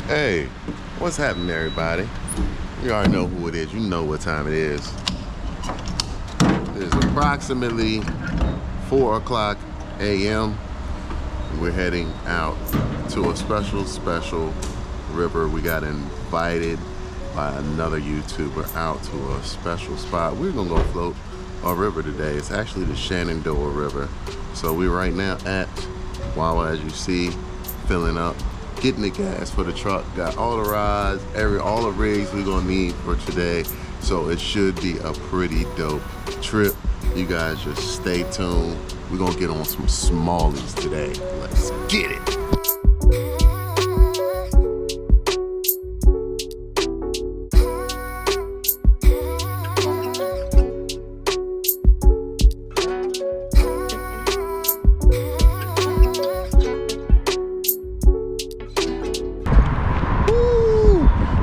Hey, what's happening, everybody? You already know who it is. You know what time it is. It is approximately 4 o'clock a.m. We're heading out to a special river. We got invited by another YouTuber out to a special spot. We're gonna go float a river today. It's actually the Shenandoah River. So we're right now at Wawa, as you see, filling up, getting the gas for the truck. Got all the rods, all the rigs we're gonna need for today. So it should be a pretty dope trip. You guys just stay tuned. We're gonna get on some smallies today. Let's get it.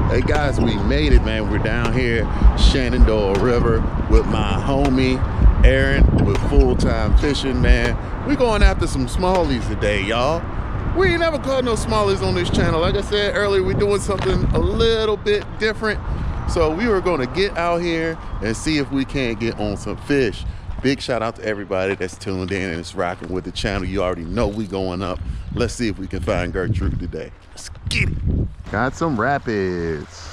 Hey guys, we made it, man. We're down here, Shenandoah River, with my homie Aaron with full-time fishing, man. We're going after some smallies today, y'all. We ain't never caught no smallies on this channel. Like I said earlier, we're doing something a little bit different. So we were gonna get out here and see if we can't get on some fish. Big shout out to everybody that's tuned in and is rocking with the channel. You already know we going up. Let's see if we can find Gertrude today. Let's get it. Got some rapids.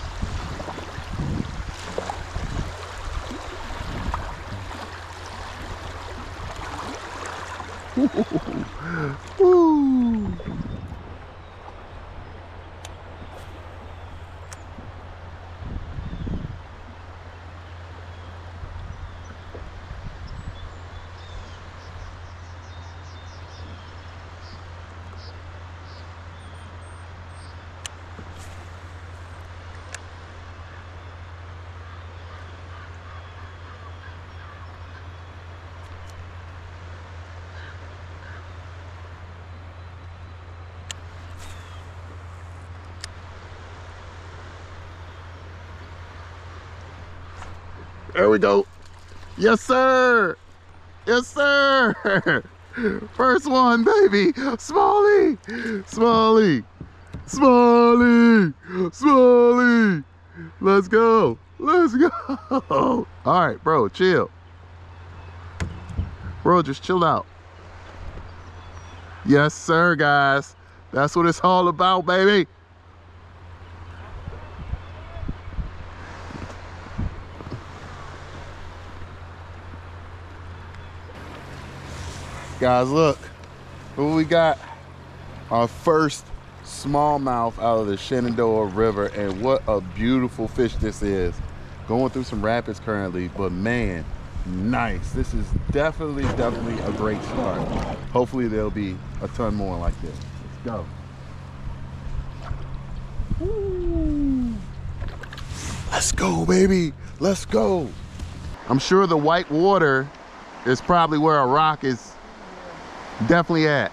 Woo. There we go. Yes, sir. Yes, sir. First one, baby. Smallie. Smallie. Smallie. Smallie. Let's go. Let's go. All right, bro, chill. Bro, just chill out. Yes, sir, guys. That's what it's all about, baby. Guys, look what we got. Our first smallmouth out of the Shenandoah River, and what a beautiful fish this is. Going through some rapids currently, but man, nice. This is definitely a great start. Hopefully there'll be a ton more like this. Let's go. Woo. Let's go, baby. Let's go. I'm sure the white water is probably where a rock is definitely at.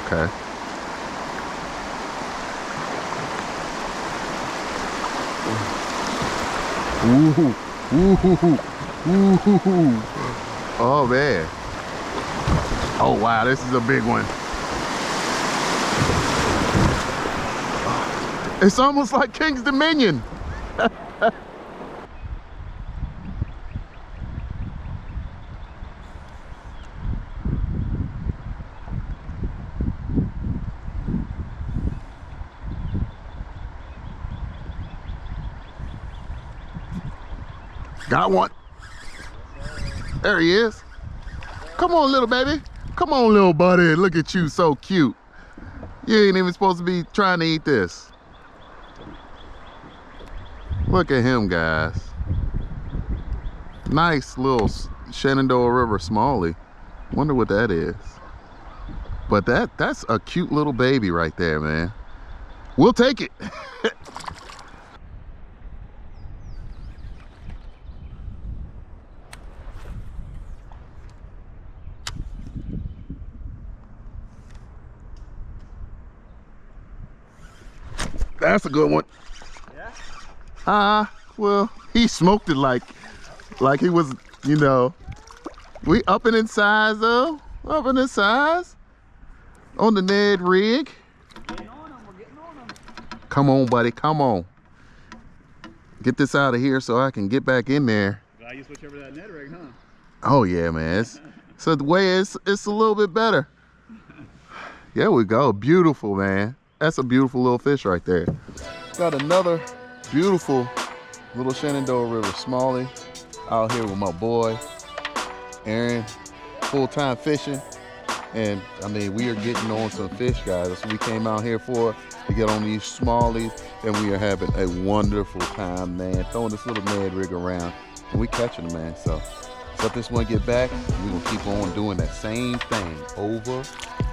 Okay. Ooh, ooh, ooh. Oh man. Oh wow, this is a big one. It's almost like King's Dominion. Got one. There he is. Come on, little baby. Come on, little buddy. Look at you, so cute. You ain't even supposed to be trying to eat this. Look at him, guys. Nice little Shenandoah River smallie. Wonder what that is. But that's a cute little baby right there, man. We'll take it. That's a good one. Yeah? Well, he smoked it like he was, you know, We upping in size though. Upping in size. On the Ned rig. We're getting on them. We're getting on them. Come on, buddy. Come on. Get this out of here so I can get back in there. Glad you switch over to that Ned rig, huh? Oh yeah, man. So the way it's a little bit better. There we go. Beautiful, man. That's a beautiful little fish right there. Got another beautiful little Shenandoah River smallie out here with my boy Aaron, full-time fishing. And I mean, we are getting on some fish, guys. That's what we came out here for, to get on these smallies. And we are having a wonderful time, man. Throwing this little Ned rig around and we catching them, man. So let this one get back. We're gonna keep on doing that same thing over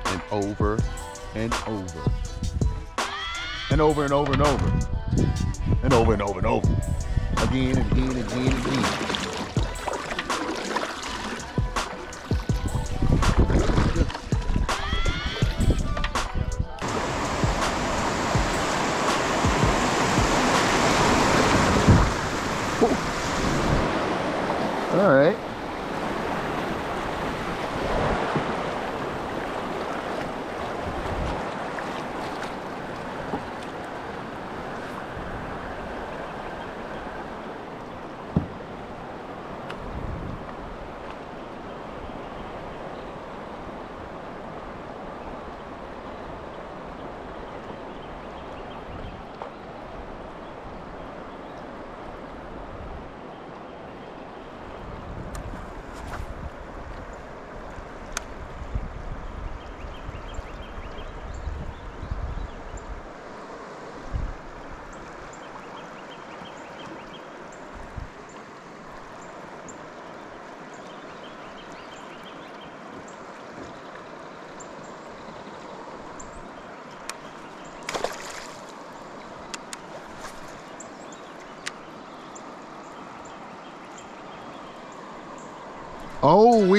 and over and over. And over and over and over. And over and over and over. Again and again and again and again. All right. Oh,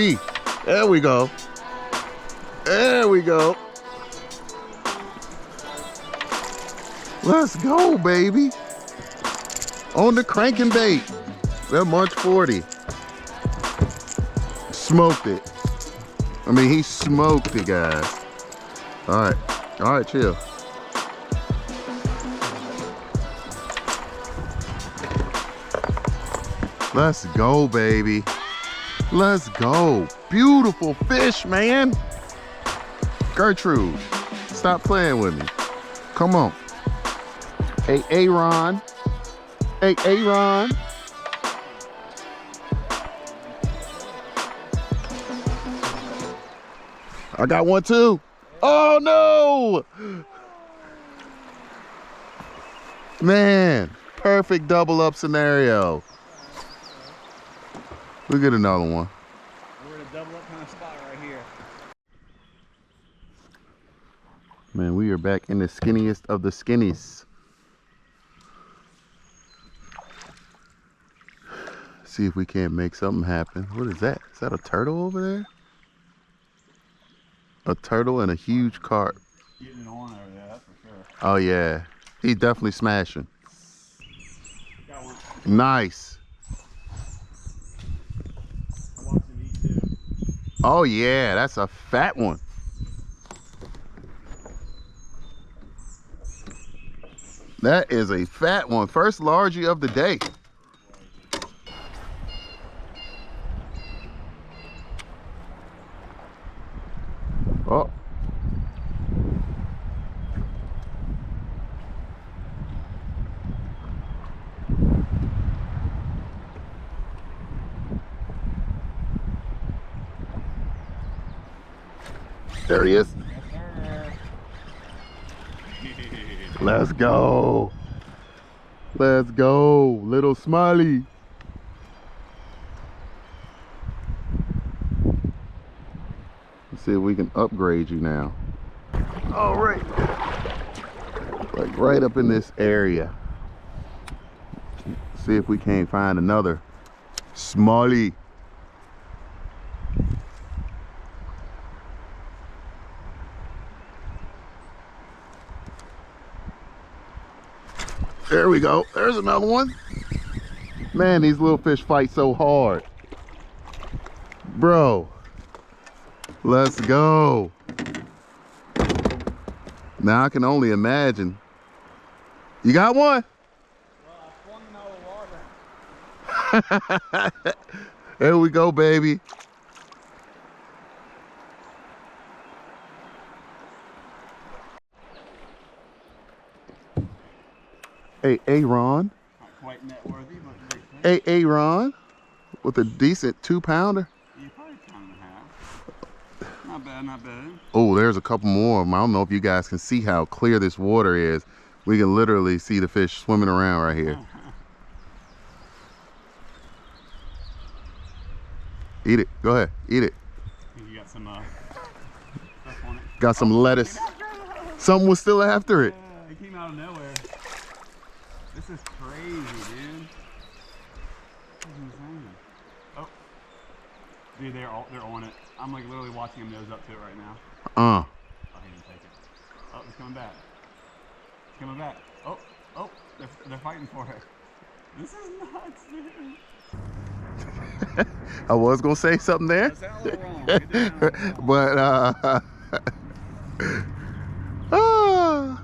there we go. There we go. Let's go, baby. On the cranking bait. That March 40. Smoked it. I mean, he smoked it, guys. All right, chill. Let's go, baby. Let's go. Beautiful fish, man. Gertrude, stop playing with me. Come on. Hey, Aaron. Hey, Aaron. I got one too. Oh no! Man, perfect double up scenario. We'll get another one. We're in a double up kind of spot right here. Man, we are back in the skinniest of the skinnies. See if we can't make something happen. What is that? Is that a turtle over there? A turtle and a huge carp. Getting it on over there, that's for sure. Oh yeah, he's definitely smashing. Got one. Nice. I watched him eat too. Oh yeah, that's a fat one. That is a fat one. First largie of the day. Oh. There he is. Let's go. Let's go, little smiley. Let's see if we can upgrade you now. All right. Like right up in this area. See if we can't find another smallie. There we go. There's another one. Man, these little fish fight so hard. Bro, let's go. Now I can only imagine. You got one? Well, I flung him out of the water. There we go, baby. Hey, Aaron. Not quite net worthy, but great fish. Hey, Aaron. With a decent 2-pounder. Yeah, probably a pound and a half. Not bad, not bad. Oh, there's a couple more of them. I don't know if you guys can see how clear this water is. We can literally see the fish swimming around right here. Eat it. Go ahead. Eat it. I think you got some stuff on it. Got some lettuce. Something was still after it. Yeah, it came out of nowhere. This is crazy, dude. This is insane. Oh. Dude, they're on it. I'm like literally watching him nose up to it right now. Oh, he didn't take it. Oh, it's coming back. It's coming back. Oh, oh, they're fighting for it. This is nuts, dude. I was gonna say something there, That sounded a little wrong. It did sound a little wrong. but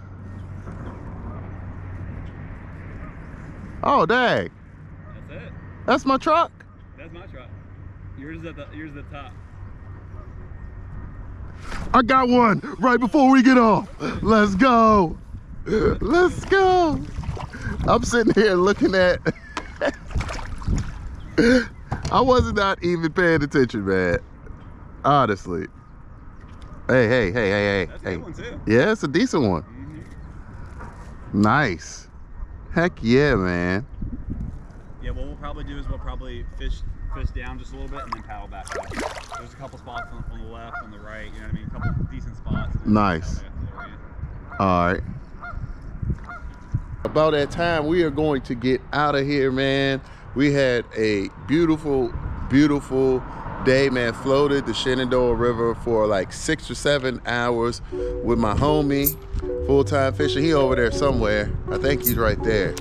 oh dang, That's it. that's my truck. That's my truck. Yours is at the top. I got one right before we get off. Let's go. Let's go. I'm sitting here looking at I wasn't not even paying attention, man. Honestly. Hey. That's a good one too. Yeah, it's a decent one. Nice. Heck yeah, man. Yeah, what we'll probably do is we'll probably fish down just a little bit and then paddle back up. There's a couple spots on the left, on the right, you know what I mean? A couple decent spots. Nice. All right. About that time, we are going to get out of here, man. We had a beautiful, beautiful day, man. Floated the Shenandoah River for like 6 or 7 hours with my homie, full-time fishing. He over there somewhere. I think he's right there.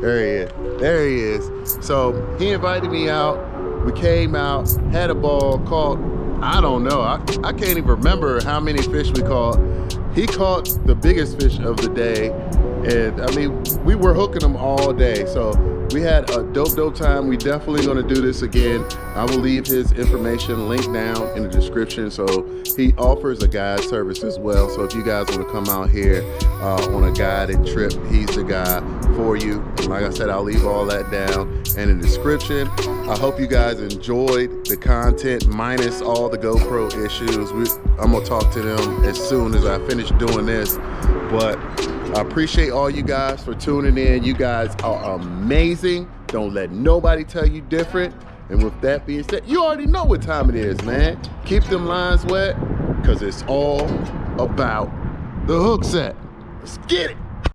There he is. There he is. So he invited me out. We came out, had a ball, caught, I don't know. I can't even remember how many fish we caught. He caught the biggest fish of the day. And I mean, we were hooking them all day. So we had a dope time. We definitely gonna do this again. I will leave his information linked down in the description. So he offers a guide service as well. So if you guys wanna come out here on a guided trip, he's the guy for you. Like I said, I'll leave all that down in the description. I hope you guys enjoyed the content minus all the GoPro issues. I'm gonna talk to them as soon as I finish doing this. But I appreciate all you guys for tuning in. You guys are amazing. Don't let nobody tell you different. And with that being said, you already know what time it is, man. Keep them lines wet, because it's all about the hook set. Let's get it.